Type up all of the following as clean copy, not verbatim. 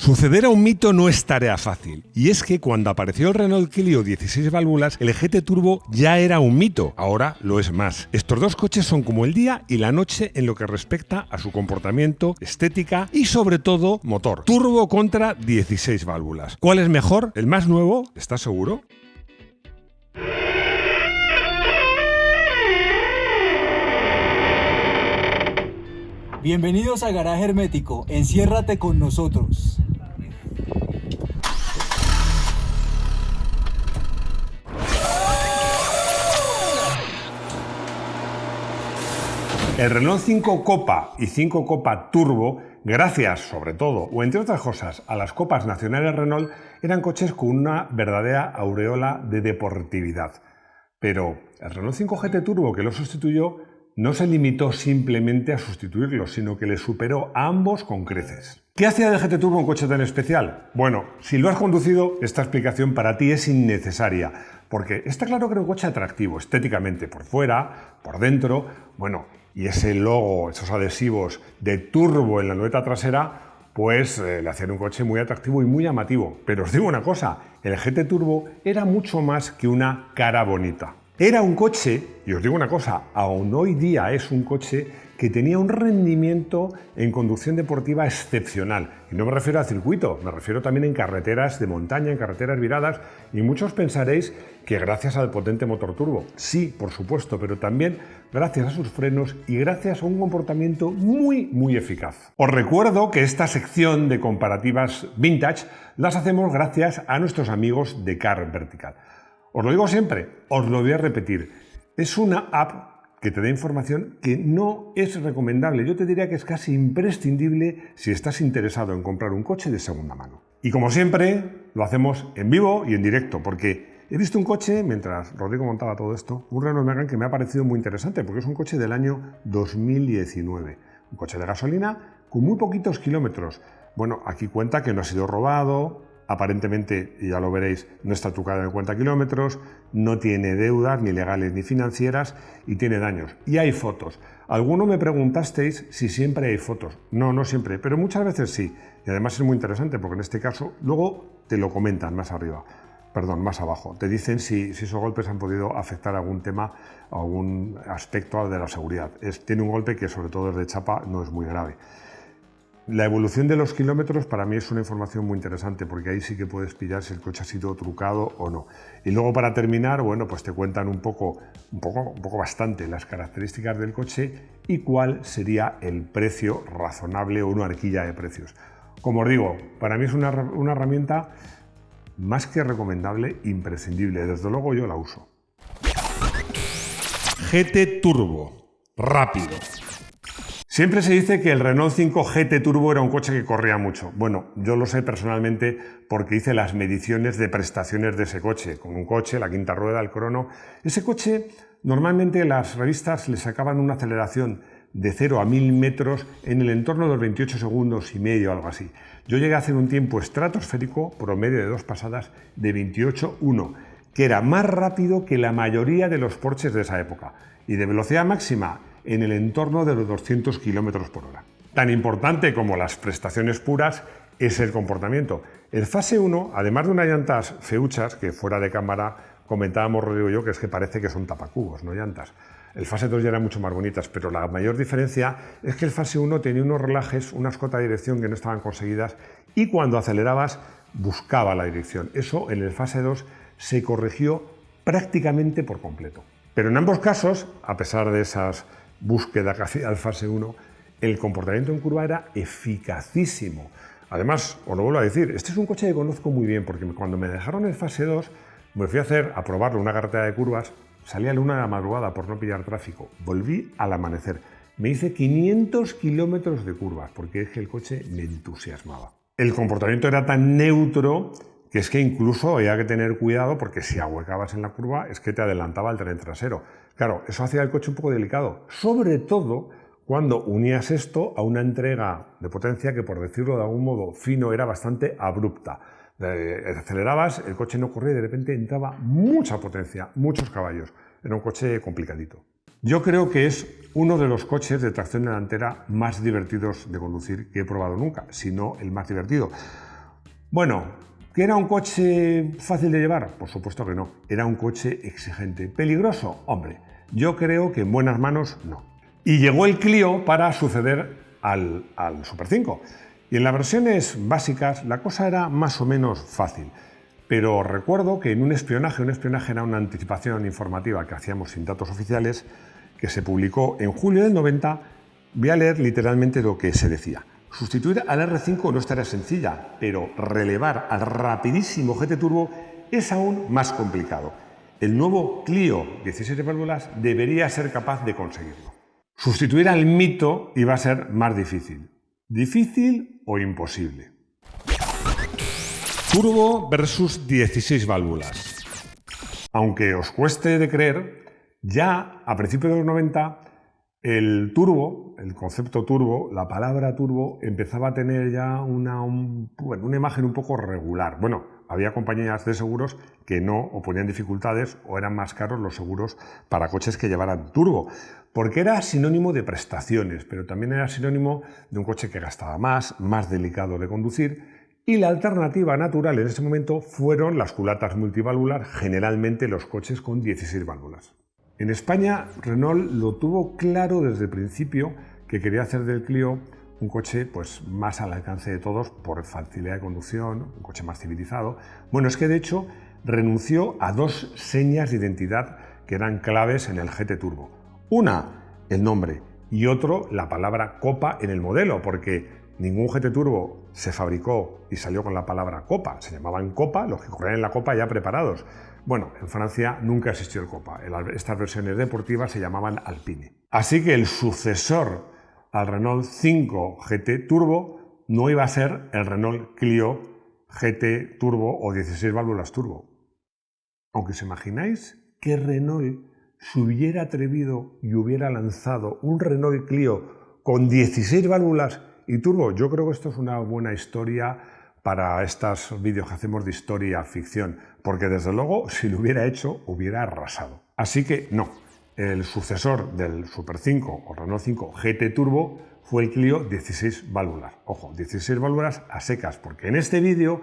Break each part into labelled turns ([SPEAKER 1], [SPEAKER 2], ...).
[SPEAKER 1] Suceder a un mito no es tarea fácil, y es que cuando apareció el Renault Clio 16 válvulas, el GT Turbo ya era un mito, ahora lo es más. Estos dos coches son como el día y la noche en lo que respecta a su comportamiento, estética y sobre todo motor. Turbo contra 16 válvulas. ¿Cuál es mejor? ¿El más nuevo? ¿Estás seguro?
[SPEAKER 2] Bienvenidos a Garaje Hermético, enciérrate con nosotros.
[SPEAKER 1] El Renault 5 Copa y 5 Copa Turbo, gracias sobre todo, o entre otras cosas, a las copas nacionales Renault, eran coches con una verdadera aureola de deportividad. Pero el Renault 5 GT Turbo que lo sustituyó no se limitó simplemente a sustituirlo, sino que le superó a ambos con creces. ¿Qué hacía del GT Turbo un coche tan especial? Bueno, si lo has conducido, esta explicación para ti es innecesaria, porque está claro que era un coche atractivo estéticamente, por fuera, por dentro, bueno, y ese logo, esos adhesivos de turbo en la luneta trasera, pues le hacían un coche muy atractivo y muy llamativo. Pero os digo una cosa, el GT Turbo era mucho más que una cara bonita. Era un coche, y os digo una cosa, aún hoy día es un coche que tenía un rendimiento en conducción deportiva excepcional. Y no me refiero a circuito, me refiero también en carreteras de montaña, en carreteras viradas, y muchos pensaréis que gracias al potente motor turbo. Sí, por supuesto, pero también gracias a sus frenos y gracias a un comportamiento muy eficaz. Os recuerdo que esta sección de comparativas vintage las hacemos gracias a nuestros amigos de Car Vertical. Os lo digo siempre, os lo voy a repetir. Es una app que te da información que no es recomendable. Yo te diría que es casi imprescindible si estás interesado en comprar un coche de segunda mano. Y como siempre, lo hacemos en vivo y en directo, porque he visto un coche, mientras Rodrigo montaba todo esto, un Renault Megane que me ha parecido muy interesante, porque es un coche del año 2019. Un coche de gasolina con muy poquitos kilómetros. Bueno, aquí cuenta que no ha sido robado. Aparentemente, y ya lo veréis, no está trucado en 50 kilómetros, no tiene deudas ni legales ni financieras y tiene daños. Y hay fotos. Algunos me preguntasteis si siempre hay fotos. No, no siempre, pero muchas veces sí. Y además es muy interesante porque en este caso luego te lo comentan más abajo. Te dicen si esos golpes han podido afectar algún tema, algún aspecto de la seguridad. Tiene un golpe que sobre todo es de chapa, no es muy grave. La evolución de los kilómetros para mí es una información muy interesante porque ahí sí que puedes pillar si el coche ha sido trucado o no. Y luego para terminar, bueno, pues te cuentan un poco bastante las características del coche y cuál sería el precio razonable o una horquilla de precios. Como os digo, para mí es una herramienta más que recomendable, imprescindible. Desde luego yo la uso. GT Turbo. Rápido. Siempre se dice que el Renault 5 GT Turbo era un coche que corría mucho. Bueno, yo lo sé personalmente porque hice las mediciones de prestaciones de ese coche. Con un coche, la quinta rueda, el crono. Ese coche, normalmente las revistas le sacaban una aceleración de 0 a 1000 metros en el entorno de los 28 segundos y medio, algo así. Yo llegué a hacer un tiempo estratosférico, promedio de 2 pasadas, de 28,1, que era más rápido que la mayoría de los Porsches de esa época. Y de velocidad máxima, en el entorno de los 200 km por hora. Tan importante como las prestaciones puras es el comportamiento. El fase 1, además de unas llantas feuchas, que fuera de cámara comentábamos Rodrigo y yo, que es que parece que son tapacubos, no llantas. El fase 2 ya eran mucho más bonitas, pero la mayor diferencia es que el fase 1 tenía unos relajes, unas cotas de dirección que no estaban conseguidas y cuando acelerabas buscaba la dirección. Eso en el fase 2 se corrigió prácticamente por completo. Pero en ambos casos, a pesar de esas búsqueda que hacía el fase 1, el comportamiento en curva era eficacísimo. Además, os lo vuelvo a decir, este es un coche que conozco muy bien porque cuando me dejaron el fase 2, me fui a probarlo una carretera de curvas, salí a la 1 de la madrugada por no pillar tráfico, volví al amanecer. Me hice 500 kilómetros de curvas porque es que el coche me entusiasmaba. El comportamiento era tan neutro que es que incluso había que tener cuidado porque si ahuecabas en la curva es que te adelantaba el tren trasero. Claro, eso hacía el coche un poco delicado, sobre todo cuando unías esto a una entrega de potencia que, por decirlo de algún modo fino, era bastante abrupta. Acelerabas, el coche no corría y de repente entraba mucha potencia, muchos caballos. Era un coche complicadito. Yo creo que es uno de los coches de tracción delantera más divertidos de conducir que he probado nunca, si no el más divertido. Bueno, ¿que era un coche fácil de llevar? Por supuesto que no. Era un coche exigente. ¿Peligroso? Hombre, yo creo que en buenas manos no. Y llegó el Clio para suceder al Super 5. Y en las versiones básicas la cosa era más o menos fácil. Pero recuerdo que en un espionaje era una anticipación informativa que hacíamos sin datos oficiales, que se publicó en julio del 90, voy a leer literalmente lo que se decía. Sustituir al R5 no es tarea sencilla, pero relevar al rapidísimo GT Turbo es aún más complicado. El nuevo Clio 16 válvulas debería ser capaz de conseguirlo. Sustituir al mito iba a ser más difícil. ¿Difícil o imposible? Turbo versus 16 válvulas. Aunque os cueste de creer, ya a principios de los 90 el turbo, el concepto turbo, la palabra turbo, empezaba a tener ya una imagen un poco regular. Bueno, había compañías de seguros que no o ponían dificultades o eran más caros los seguros para coches que llevaran turbo, porque era sinónimo de prestaciones, pero también era sinónimo de un coche que gastaba más delicado de conducir. Y la alternativa natural en ese momento fueron las culatas multiválvulas, generalmente los coches con 16 válvulas. En España, Renault lo tuvo claro desde el principio que quería hacer del Clio un coche más al alcance de todos por facilidad de conducción, un coche más civilizado. Bueno, es que de hecho renunció a dos señas de identidad que eran claves en el GT Turbo. Una, el nombre, y otro, la palabra copa en el modelo, porque ningún GT Turbo se fabricó y salió con la palabra copa. Se llamaban copa los que corrían en la copa ya preparados. Bueno, en Francia nunca existió el copa. Estas versiones deportivas se llamaban Alpine. Así que el sucesor al Renault 5 GT Turbo no iba a ser el Renault Clio GT Turbo o 16 válvulas turbo. Aunque os imagináis que Renault se hubiera atrevido y hubiera lanzado un Renault Clio con 16 válvulas y turbo. Yo creo que esto es una buena historia para estos vídeos que hacemos de historia ficción, porque desde luego si lo hubiera hecho hubiera arrasado. Así que no, el sucesor del Super 5 o Renault 5 GT Turbo fue el Clio 16 válvulas. Ojo, 16 válvulas a secas, porque en este vídeo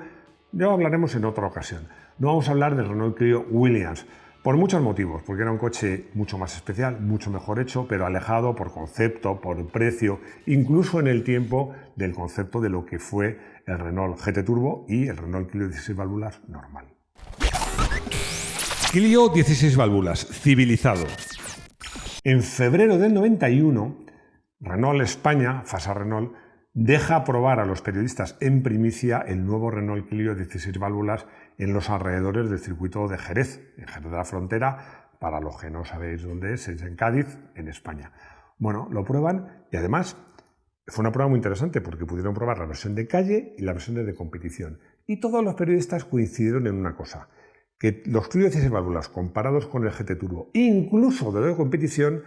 [SPEAKER 1] ya hablaremos en otra ocasión. No vamos a hablar del Renault Clio Williams, por muchos motivos, porque era un coche mucho más especial, mucho mejor hecho, pero alejado por concepto, por precio, incluso en el tiempo del concepto de lo que fue el Renault GT Turbo y el Renault Clio 16 válvulas normal. Clio 16 válvulas, civilizado. En febrero del 91, Renault España, Fasa Renault, deja probar a los periodistas en primicia el nuevo Renault Clio 16 válvulas en los alrededores del circuito de Jerez, en Jerez de la Frontera, para los que no sabéis dónde es en Cádiz, en España. Bueno, lo prueban y además fue una prueba muy interesante porque pudieron probar la versión de calle y la versión de competición. Y todos los periodistas coincidieron en una cosa, que los Clio 16 válvulas comparados con el GT Turbo, incluso de competición,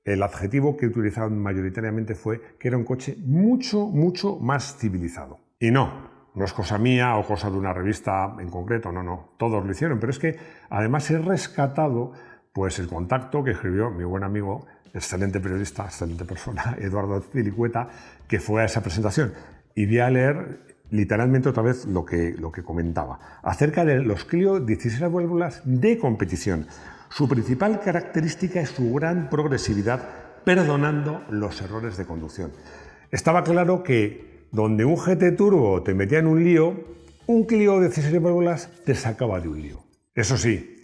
[SPEAKER 1] el adjetivo que utilizaban mayoritariamente fue que era un coche mucho más civilizado. Y no es cosa mía o cosa de una revista en concreto, no, todos lo hicieron, pero es que además he rescatado el contacto que escribió mi buen amigo, excelente periodista, excelente persona, Eduardo Zilicueta, que fue a esa presentación. Y voy a leer literalmente otra vez lo que comentaba acerca de los Clio 16 válvulas de competición. Su principal característica es su gran progresividad, perdonando los errores de conducción. Estaba claro que donde un GT Turbo te metía en un lío, un Clio de 16 válvulas te sacaba de un lío. Eso sí,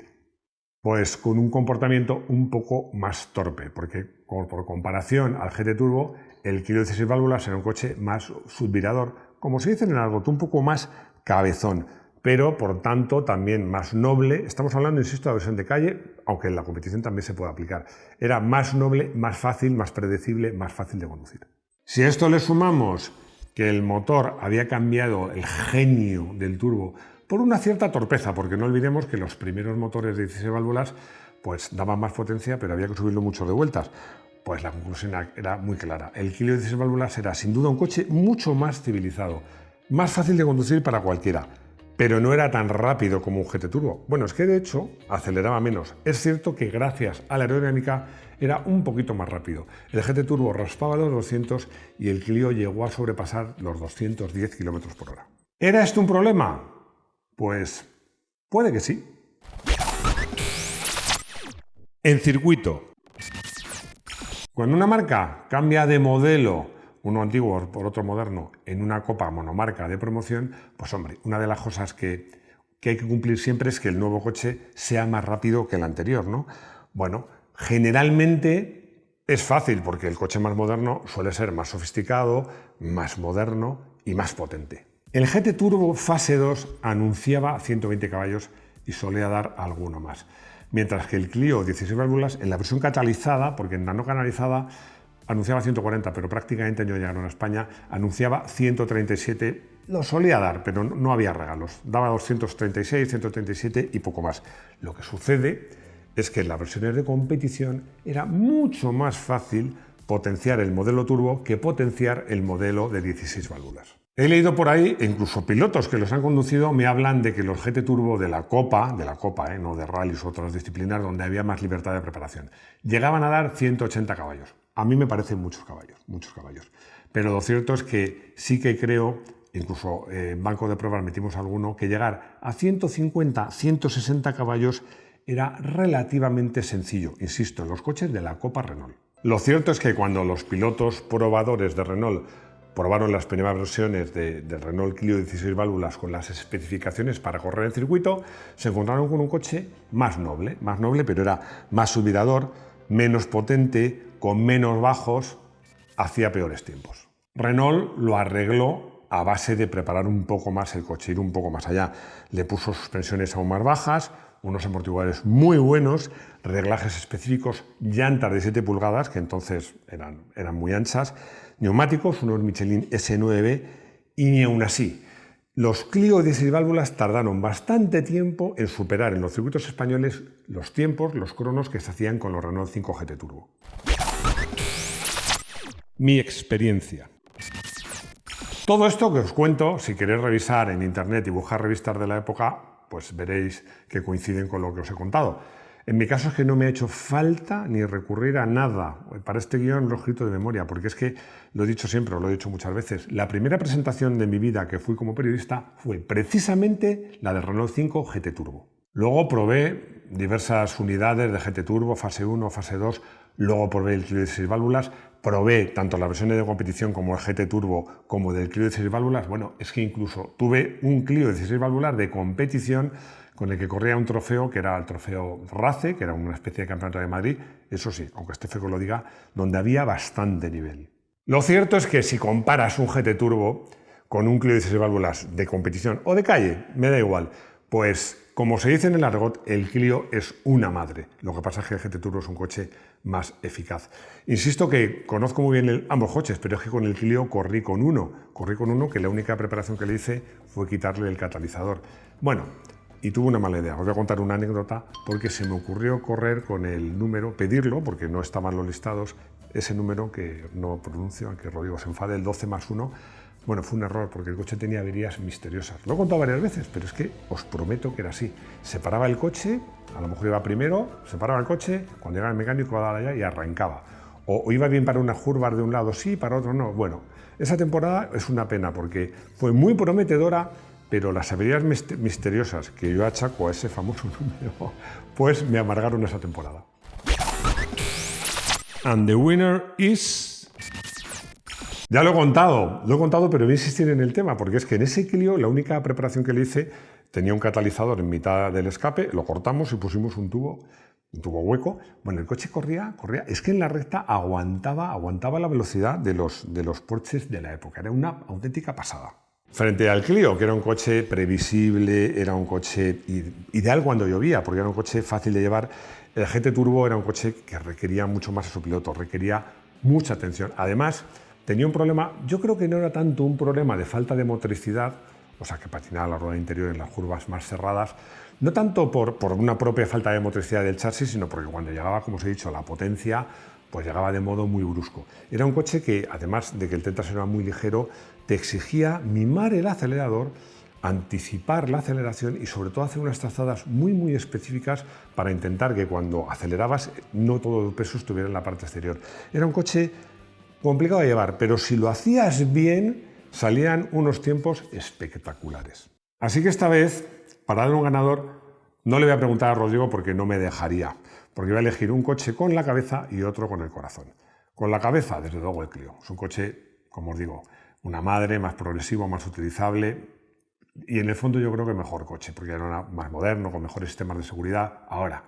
[SPEAKER 1] con un comportamiento un poco más torpe, porque por comparación al GT Turbo, el Clio de 16 válvulas era un coche más subvirador, como se dice en el argot, un poco más cabezón, pero por tanto también más noble. Estamos hablando, insisto, de la versión de calle, aunque en la competición también se puede aplicar. Era más noble, más fácil, más predecible, más fácil de conducir. Si a esto le sumamos que el motor había cambiado el genio del turbo por una cierta torpeza, porque no olvidemos que los primeros motores de 16 válvulas daban más potencia, pero había que subirlo mucho de vueltas. Pues la conclusión era muy clara. El Clio 16 válvulas era sin duda un coche mucho más civilizado, más fácil de conducir para cualquiera, pero no era tan rápido como un GT Turbo. Bueno, es que de hecho aceleraba menos. Es cierto que gracias a la aerodinámica era un poquito más rápido. El GT Turbo raspaba los 200 y el Clio llegó a sobrepasar los 210 km/h. ¿Era esto un problema? Pues puede que sí. En circuito. Cuando una marca cambia de modelo, uno antiguo por otro moderno, en una copa monomarca de promoción, pues hombre, una de las cosas que hay que cumplir siempre es que el nuevo coche sea más rápido que el anterior, ¿no? Bueno, generalmente es fácil porque el coche más moderno suele ser más sofisticado, más moderno y más potente. El GT Turbo Fase 2 anunciaba 120 caballos y solía dar alguno más. Mientras que el Clio 16 válvulas, en la versión catalizada, porque en la no canalizada anunciaba 140, pero prácticamente no llegaron a España, anunciaba 137, lo solía dar, pero no había regalos. Daba 236, 137 y poco más. Lo que sucede es que en las versiones de competición era mucho más fácil potenciar el modelo turbo que potenciar el modelo de 16 válvulas. He leído por ahí, e incluso pilotos que los han conducido me hablan de que los GT Turbo de la Copa, no de rallies u otras disciplinas donde había más libertad de preparación, llegaban a dar 180 caballos. A mí me parecen muchos caballos. Pero lo cierto es que sí que creo, incluso en banco de pruebas metimos alguno, que llegar a 150, 160 caballos era relativamente sencillo, insisto, en los coches de la Copa Renault. Lo cierto es que cuando los pilotos probadores de Renault probaron las primeras versiones del Renault Clio 16 válvulas con las especificaciones para correr en circuito, se encontraron con un coche más noble, pero era más subidador, menos potente, con menos bajos, hacía peores tiempos. Renault lo arregló a base de preparar un poco más el coche, ir un poco más allá. Le puso suspensiones aún más bajas, unos amortiguadores muy buenos, reglajes específicos, llantas de 7 pulgadas, que entonces eran muy anchas, neumáticos, unos Michelin S9, y ni aún así. Los Clio 16 válvulas tardaron bastante tiempo en superar en los circuitos españoles los tiempos, los cronos que se hacían con los Renault 5 GT Turbo. Mi experiencia. Todo esto que os cuento, si queréis revisar en internet y buscar revistas de la época, pues veréis que coinciden con lo que os he contado. En mi caso es que no me ha hecho falta ni recurrir a nada. Para este guión lo he escrito de memoria, porque es que lo he dicho siempre, lo he dicho muchas veces. La primera presentación de mi vida que fui como periodista fue precisamente la de Renault 5 GT Turbo. Luego probé diversas unidades de GT Turbo, fase 1, fase 2, luego probé el Clio 16 válvulas, probé tanto las versiones de competición como el GT Turbo como del Clio 16 válvulas. Bueno, es que incluso tuve un Clio 16 válvulas de competición con el que corría un trofeo que era el trofeo RACE, que era una especie de campeonato de Madrid, eso sí, aunque este feo lo diga, donde había bastante nivel. Lo cierto es que si comparas un GT Turbo con un Clio 16 válvulas de competición o de calle, me da igual, pues como se dice en el argot, el Clio es una madre. Lo que pasa es que el GT Turbo es un coche más eficaz. Insisto que conozco muy bien ambos coches, pero es que con el Clio corrí con uno que la única preparación que le hice fue quitarle el catalizador. Bueno, y tuve una mala idea. Os voy a contar una anécdota porque se me ocurrió correr con el número, pedirlo, porque no estaban los listados, ese número que no pronuncio, aunque Rodrigo se enfade, el 12+1. Bueno, fue un error porque el coche tenía averías misteriosas. Lo he contado varias veces, pero es que os prometo que era así. Se paraba el coche, a lo mejor iba primero, se paraba el coche, cuando llegaba el mecánico iba allá y arrancaba. O iba bien para unas curvas de un lado sí, para otro no. Bueno, esa temporada es una pena porque fue muy prometedora, pero las averías misteriosas que yo achaco a ese famoso número, pues me amargaron esa temporada. And the winner is... Ya lo he contado, pero voy a insistir en el tema, porque es que en ese Clio la única preparación que le hice tenía un catalizador en mitad del escape, lo cortamos y pusimos un tubo hueco. Bueno, el coche corría, es que en la recta aguantaba la velocidad de los Porsches de la época, era una auténtica pasada. Frente al Clio, que era un coche previsible, era un coche ideal cuando llovía, porque era un coche fácil de llevar, el GT Turbo era un coche que requería mucho más a su piloto, requería mucha atención. Además, tenía un problema, yo creo que no era tanto un problema de falta de motricidad, o sea, que patinaba la rueda interior en las curvas más cerradas, no tanto por una propia falta de motricidad del chasis, sino porque cuando llegaba, como os he dicho, la potencia, pues llegaba de modo muy brusco. Era un coche que, además de que el T-trasero era muy ligero, te exigía mimar el acelerador, anticipar la aceleración y sobre todo hacer unas trazadas muy específicas para intentar que cuando acelerabas no todo el peso estuviera en la parte exterior. Era un coche complicado de llevar, pero si lo hacías bien, salían unos tiempos espectaculares. Así que esta vez, para dar un ganador, no le voy a preguntar a Rodrigo porque no me dejaría, porque voy a elegir un coche con la cabeza y otro con el corazón. Con la cabeza, desde luego, el Clio. Es un coche, como os digo, una madre, más progresivo, más utilizable y en el fondo yo creo que mejor coche, porque era más moderno, con mejores sistemas de seguridad. Ahora,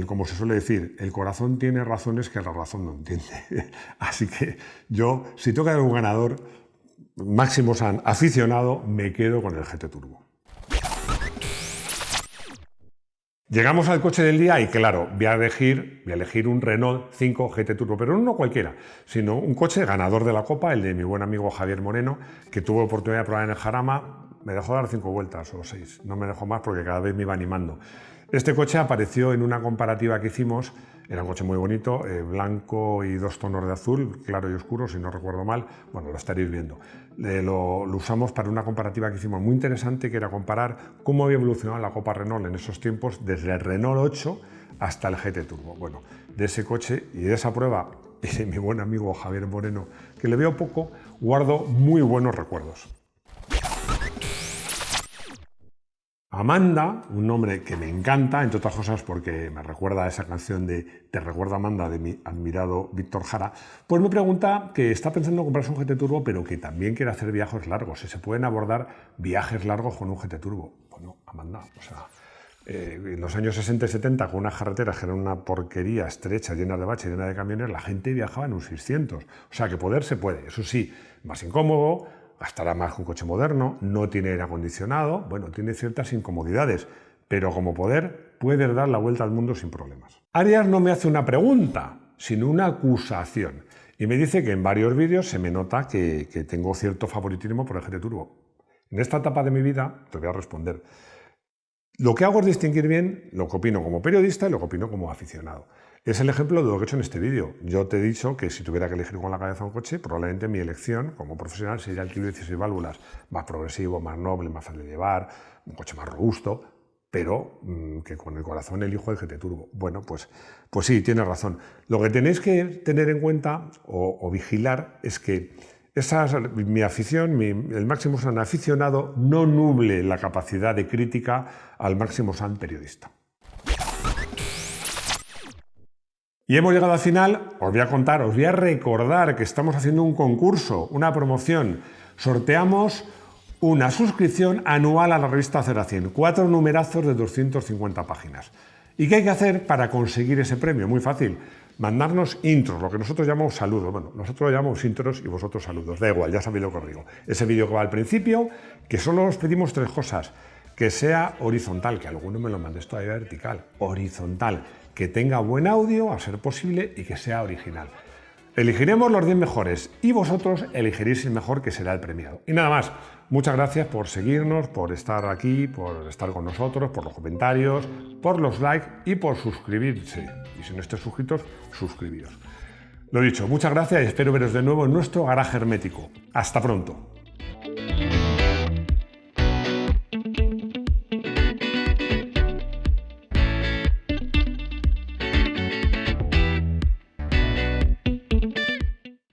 [SPEAKER 1] como se suele decir, el corazón tiene razones que la razón no entiende. Así que yo, si tengo que dar un ganador, máximo aficionado, me quedo con el GT Turbo. Llegamos al coche del día y claro, voy a elegir un Renault 5 GT Turbo, pero no cualquiera, sino un coche ganador de la Copa, el de mi buen amigo Javier Moreno, que tuvo oportunidad de probar en el Jarama. Me dejó dar 5 vueltas o 6, no me dejó más porque cada vez me iba animando. Este coche apareció en una comparativa que hicimos, era un coche muy bonito, blanco y 2 tonos de azul, claro y oscuro, si no recuerdo mal, bueno, lo estaréis viendo. Lo usamos para una comparativa que hicimos muy interesante, que era comparar cómo había evolucionado la Copa Renault en esos tiempos, desde el Renault 8 hasta el GT Turbo. Bueno, de ese coche y de esa prueba, y de mi buen amigo Javier Moreno, que le veo poco, guardo muy buenos recuerdos. Amanda, un nombre que me encanta, entre otras cosas porque me recuerda a esa canción de Te recuerdo Amanda de mi admirado Víctor Jara, pues me pregunta que está pensando en comprarse un GT Turbo, pero que también quiere hacer viajes largos, si se pueden abordar viajes largos con un GT Turbo. Bueno, Amanda, o sea, en los años 60 y 70, con unas carreteras que eran una porquería estrecha, llena de baches, llena de camiones, la gente viajaba en un 600. O sea, que poder se puede, eso sí, más incómodo, gastará más que un coche moderno, no tiene aire acondicionado, bueno, tiene ciertas incomodidades, pero como poder puedes dar la vuelta al mundo sin problemas. Arias no me hace una pregunta, sino una acusación, y me dice que en varios vídeos se me nota que tengo cierto favoritismo por el GT Turbo. En esta etapa de mi vida te voy a responder. Lo que hago es distinguir bien lo que opino como periodista y lo que opino como aficionado. Es el ejemplo de lo que he hecho en este vídeo. Yo te he dicho que si tuviera que elegir con la cabeza un coche, probablemente mi elección como profesional sería el Clio 16 válvulas, más progresivo, más noble, más fácil de llevar, un coche más robusto, pero que con el corazón elijo el GT Turbo. Bueno, pues sí, tienes razón. Lo que tenéis que tener en cuenta o vigilar es que mi afición, el máximo san aficionado, no nuble la capacidad de crítica al máximo san periodista. Y hemos llegado al final, os voy a recordar que estamos haciendo un concurso, una promoción. Sorteamos una suscripción anual a la revista 0 a 100, 4 numerazos de 250 páginas. ¿Y qué hay que hacer para conseguir ese premio? Muy fácil, mandarnos intros, lo que nosotros llamamos saludos. Bueno, nosotros lo llamamos intros y vosotros saludos, da igual, ya sabéis lo que os digo. Ese vídeo que va al principio, que solo os pedimos 3 cosas. Que sea horizontal, que alguno me lo mandéis todavía vertical, horizontal, que tenga buen audio, a ser posible, y que sea original. Elegiremos los 10 mejores y vosotros elegiréis el mejor, que será el premiado. Y nada más, muchas gracias por seguirnos, por estar aquí, por estar con nosotros, por los comentarios, por los likes y por suscribirse. Y si no estáis suscritos, suscribíos. Lo dicho, muchas gracias y espero veros de nuevo en nuestro garaje hermético. Hasta pronto.